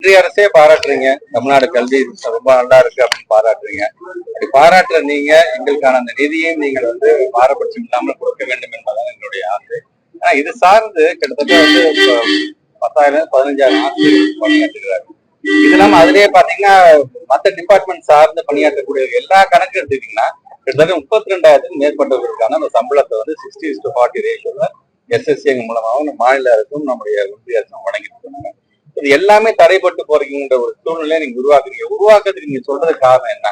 ஒன்றிய அரசே பாராட்டுறீங்க, தமிழ்நாடு கல்வி ரொம்ப நல்லா இருக்கு அப்படின்னு பாராட்டுறீங்க. அப்படி பாராட்டுற நீங்க எங்களுக்கான அந்த நிதியையும் நீங்கள் வந்து பாரபட்சம் இல்லாமல் கொடுக்க வேண்டும் என்பதுதான் எங்களுடைய ஆசை. ஆனா இது சார்ந்து கிட்டத்தட்ட வந்து 10,000 15,000 ஆசிரியர்கள் பணியாற்றுகிறார்கள். இது இல்லாம அதுலயே பாத்தீங்கன்னா மற்ற டிபார்ட்மெண்ட் சார்ந்து பணியாற்றக்கூடிய எல்லா கணக்கு எடுத்துக்கிட்டீங்கன்னா கிட்டத்தட்ட 32,000க்கும் மேற்பட்டவர்களுக்கான அந்த சம்பளத்தை வந்து 60:40 ரேஷியோல எஸ்எஸ்சி மூலமாகவும் மாநில அரசும் நம்முடைய ஒன்றிய அரசும் வழங்கிட்டு இருக்காங்க. இது எல்லாமே தடைப்பட்டு போறீங்கன்ற ஒரு சூழ்நிலையை நீங்க உருவாக்குறீங்க. உருவாக்குறதுக்கு நீங்க சொல்றது காரணம் என்ன?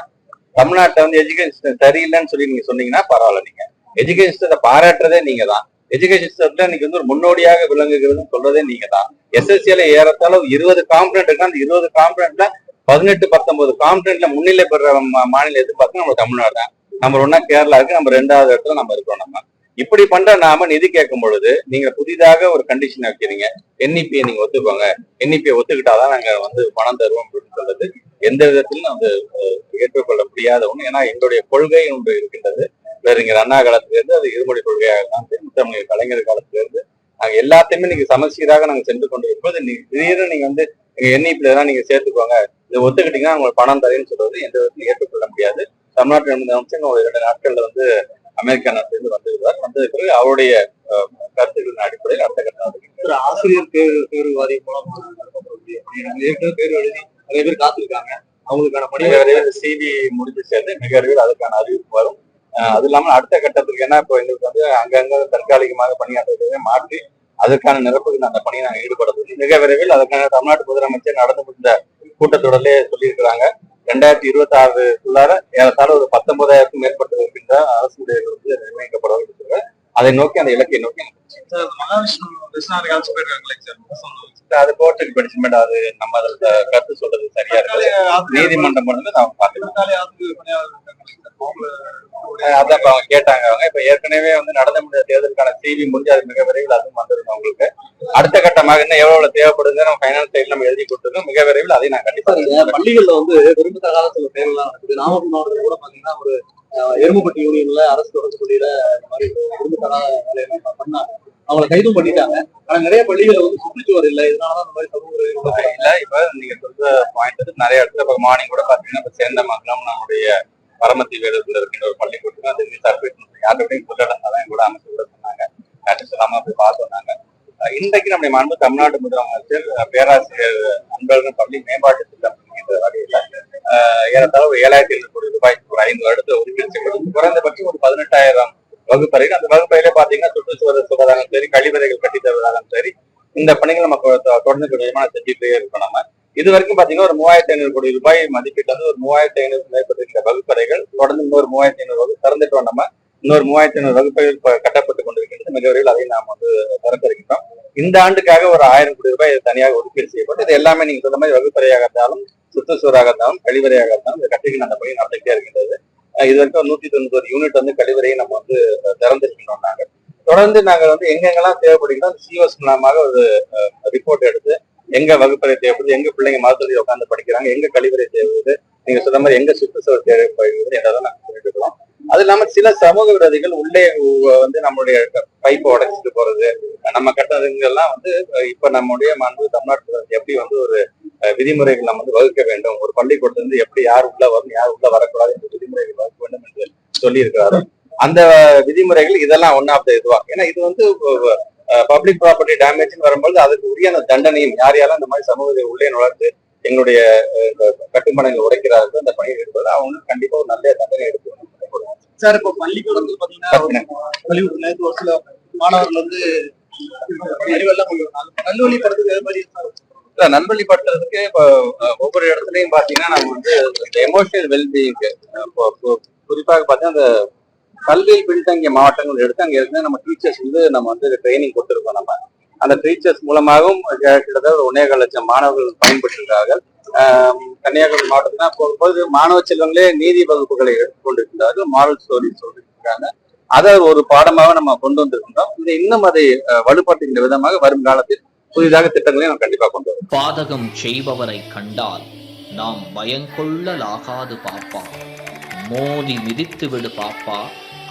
தமிழ்நாட்டை வந்து எஜுகேஷன் சரியில்லைன்னு சொல்லி நீங்க சொன்னீங்கன்னா பரவாயில்ல. நீங்க எஜுகேஷன் சிஸ்டத்தை பாராட்டுறதே நீங்க தான். எஜுகேஷன் சிஸ்டத்துல இன்னைக்கு வந்து ஒரு முன்னோடியாக விளங்குகிறதுன்னு சொல்றதே நீங்க தான். எஸ்எஸ்சியில ஏறத்தாலும் 20 காம்பனண்ட் இருக்கு. அந்த 20 காம்பனண்ட்ல 18-19 காம்பனண்ட்ல முன்னிலை பெற மாநிலம் எது பார்த்தா நம்ம தமிழ்நாடு தான். நம்பர் 1 கேரளா இருக்கு, நம்ம 2வது இடத்துல நம்ம இருக்கோம். நம்ம இப்படி பண்ற நாம நிதி கேட்கும் பொழுது நீங்க புதிதாக ஒரு கண்டிஷன் வைக்கிறீங்க. என்இபியை நீங்க ஒத்துக்கோங்க, என்இபியை ஒத்துக்கிட்டாதான் நாங்க வந்து பணம் தருவோம் அப்படின்னு சொல்றது எந்த விதத்திலும் வந்து ஏற்றுக்கொள்ள முடியாத ஒண்ணு. ஏன்னா எங்களுடைய கொள்கை ஒன்று இருக்கின்றது. வேறுங்கிற அண்ணா காலத்திலிருந்து அது இருமொழி கொள்கையாக தான் சரி, முத்தமிழ் கலைஞர் காலத்திலிருந்து நாங்க எல்லாத்தையுமே நீங்க சமச்சீராக நாங்க சென்று கொண்டு இருப்பது. திடீர்னு நீங்க வந்து என்இபில தான் நீங்க சேர்த்துக்கோங்க, இதை ஒத்துக்கிட்டீங்கன்னா உங்களுக்கு பணம் தரேன்னு சொல்றது எந்த விதத்திலும் ஏற்றுக்கொள்ள முடியாது. தமிழ்நாட்டு அமைச்சர் ஒரு 2 நாட்கள்ல வந்து அமெரிக்கா நாட்டிலிருந்து வந்திருக்கிறார். வந்ததுக்கு பிறகு அவருடைய கருத்துக்களின் அடிப்படையில் அடுத்த கட்ட ஆசிரியர் தேர்வு வாரியம் மூலம் தேர்வு எழுதி நிறைய பேர் காத்திருக்காங்க. அவங்களுக்கான பணி சிவி முடிஞ்சு சேர்ந்து மிக விரைவில் அதுக்கான அறிவிப்பு வரும். அது இல்லாமல் அடுத்த கட்டத்துக்கு ஏன்னா இப்போ எங்களுக்கு வந்து அங்கங்க தற்காலிகமாக பணியாற்றுவதை மாற்றி அதற்கான நிரப்புக்கு அந்த பணியை நாங்கள் ஈடுபடுறது மிக விரைவில். அதற்கான தமிழ்நாட்டு முதலமைச்சர் நடந்து முடிந்த கூட்டத்தொடரிலே சொல்லியிருக்கிறாங்க. 2026 ஏறத்தாழ ஒரு 19,000க்கும் மேற்பட்டு இருக்கின்ற அரசு ஊழியர்கள் வந்து நிர்ணயிக்கப்பட இருக்கிறாங்க. அதை நோக்கி அந்த இலக்கை நோக்கி அது கோர்ட்டுக்கு படிச்சுமேட் அது நம்ம அதில் கருத்து சொல்றது சரியா இருக்கு. நீதிமன்றம் வந்து நாம பார்த்துக்கலாம். அதான் அவங்க கேட்டாங்க. அவங்க இப்ப ஏற்கனவே வந்து நடந்த முடியாத தேர்தலுக்கான சிவி முடிஞ்சு அது மிக விரைவில் அதுவும் வந்துருக்கும். அவங்களுக்கு அடுத்த கட்டமாக இன்னும் எவ்வளவு தேவைப்படுது நம்ம ஃபைனான்ஸ் சைட்ல நம்ம எழுதி கொடுத்துருக்கோம். மிக விரைவில் அதை நான் கண்டிப்பா பள்ளிகள்ல வந்து விரும்பத்தகாத சில தேர்வுலாம் நடக்குது. நாமக்கல் மாவட்டத்தில் கூட பாத்தீங்கன்னா ஒரு எருமப்பட்டி யூனியன்ல அரசு தொடர்பு பள்ளியில இந்த மாதிரி விரும்பத்தகாத வேலையெல்லாம் பண்ணாங்க. அவங்களை கைதும் பண்ணிட்டாங்க. ஆனா நிறைய பள்ளிகளை வந்து சுற்றுச்சுவர் இல்லை. இதனாலதான் இந்த மாதிரி சமூக இல்ல. இப்ப நீங்க சொல்ற பாயிண்ட் வந்து நிறைய இடத்துல இப்ப மார்னிங் கூட பாத்தீங்கன்னா இப்ப சேந்தமங்கலம் நம்முடைய பரமத்தி வேலூர்ல இருக்கின்ற ஒரு பள்ளிக்கூடத்துக்கு அது யார்கிட்டையும் சொல்லலாம் கூட அமைச்சு கூட சொன்னாங்க. சொல்லாம போய் பார்த்து வந்தாங்க. இன்றைக்கு நம்முடைய மாண்பு தமிழ்நாடு முதலமைச்சர் பேராசிரியர் அன்பழகன் பள்ளி மேம்பாட்டு திட்டம் என்கின்ற வகையில ஏறத்தாழ ஒரு 7,500 கோடி ரூபாய்க்கு ஒரு 5 வருடத்துல ஒதுக்கீடு செய்யப்படும். குறைந்தபட்சம் ஒரு 18,000 வகுப்பறைகள். அந்த வகுப்பறையிலே பாத்தீங்கன்னா சுற்றுச்சுவர் சொல்வதாகவும் சரி, கழிவறைகள் கட்டி தருவதாகவும் சரி, இந்த பணிகள் நம்ம தொடர்ந்து விதமான செஞ்சுட்டே இருக்கோம். நம்ம இது வரைக்கும் பாத்தீங்கன்னா ஒரு 3,500 கோடி ரூபாய் மதிப்பீட்டு வந்து ஒரு 3,500 மேற்பட்டிருக்கிற வகுப்பறைகள் தொடர்ந்து இன்னொரு 3,500 வகுப்பு திறந்துட்டோம். நம்ம இன்னொரு 3,500 வகுப்பறைகள் கட்டப்பட்டு கொண்டிருக்கின்றது. மிக விரைவில் அதை நாம் வந்து திறக்க இருக்கின்றோம். இந்த ஆண்டுக்காக ஒரு 1,000 கோடி ரூபாய் தனியாக ஒதுக்கீடு செய்யப்பட்டு இது எல்லாமே நீங்க சொன்ன மாதிரி வகுப்பறையாக இருந்தாலும் சுற்றுச்சுவராக இருந்தாலும் கழிவறையாக இருந்தாலும் இந்த கட்டிகள் அந்த பணி நடந்துகிட்டே இருக்கின்றது. இது வரைக்கும் 191 யூனிட் வந்து கழிவறையை நம்ம வந்து திறந்திருக்கின்றோம். நாங்கள் தொடர்ந்து நாங்கள் வந்து எங்கெங்கெல்லாம் தேவைப்படுகிறோம் சிஓஎஸ் மூலமாக ஒரு ரிப்போர்ட் எடுத்து எங்க வகுப்பறை தேவைப்படுது, எங்க பிள்ளைங்க மருத்துவத்தில் உட்காந்து படிக்கிறாங்க, எங்க கழிவறை தேவைப்படுது, நீங்க சொல்ற மாதிரி எங்க சுற்றுச்சூழல் தேவைப்படுகிறது என்றதான் நாங்கள் சொல்லிட்டு இருக்கிறோம். அது இல்லாம சில சமூக விரோதிகள் உள்ளே வந்து நம்மளுடைய பைப்பை உடைச்சிட்டு போறது, நம்ம கட்டணங்கள்லாம் வந்து இப்ப நம்முடைய மாண்பு தமிழ்நாட்டு எப்படி வந்து ஒரு விதிமுறைகள் நம்ம வந்து வகுக்க வேண்டும், ஒரு பள்ளிக்கூடத்துல இருந்து எப்படி யார் உள்ள வரும் யார் உள்ள வரக்கூடாது என்ற விதிமுறைகள் வகுக்க வேண்டும் என்று சொல்லி இருக்கிறாரோ அந்த விதிமுறைகள் இதெல்லாம் ஒன் ஆஃப் த இதுவா. ஏன்னா இது வந்து பப்ளிக் ப்ராப்பர்ட்டி டேமேஜ் வரும்போது அதுக்கு உரியான தண்டனையும் யார் யாரும் இந்த மாதிரி சமூகத்தை உள்ளே நுழைந்து எங்களுடைய கட்டுமானங்களை உடைக்கிறார்கள் அந்த பணியில் இருப்பது அவங்க கண்டிப்பா ஒரு நல்ல தண்டனை எடுத்து சார். இப்போ பள்ளிக்கூடத்தில் பாத்தீங்கன்னா ஒரு சில மாணவர்கள் வந்து நல்வழிப்படுத்துறதுக்கு இப்போ ஒவ்வொரு இடத்துலயும் பாத்தீங்கன்னா நம்ம வந்து இந்த எமோஷனல் வெல்பீயிங்க்கு குறிப்பாக பாத்தீங்கன்னா அந்த கல்வியில் பின்தங்கிய மாவட்டங்கள் எடுத்து அங்க இருந்து நம்ம டீச்சர்ஸ் வந்து நம்ம வந்து ட்ரைனிங் கொடுத்துருக்கோம். நம்ம அந்த டீச்சர்ஸ் மூலமாகவும் கிட்டத்தட்ட 1.25 லட்சம் மாணவர்கள் பயன்பெற்றிருக்கிறார்கள். கன்னியாகுமரி மாவட்டத்துல போகும்போது மாணவ செல்வங்களே நீதி வகுப்புகளை எடுத்துக்கொண்டிருக்கிறார்கள், மாரல் ஸ்டோரி சொல்லியிருக்கிறாங்க. அதை ஒரு பாடமாக நம்ம கொண்டு வந்திருக்கின்றோம். இதை இன்னும் அதை வலுப்படுத்துகின்ற விதமாக வரும் காலத்தில் புதிதாக திட்டங்களை நம்ம கண்டிப்பா கொண்டு வரோம். பாதகம் செய்பவரை கண்டால் நாம் பயங்கொள்ளலாகாது பாப்பா, மோதி மிதித்து விடு பாப்பா,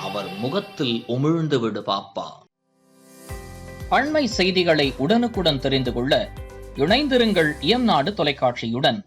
அவர் முகத்தில் உமிழ்ந்து விடு பாப்பா. அண்மை செய்திகளை உடனுக்குடன் தெரிந்து கொள்ள இணைந்திருங்கள் இயம்நாடு தொலைக்காட்சியுடன்.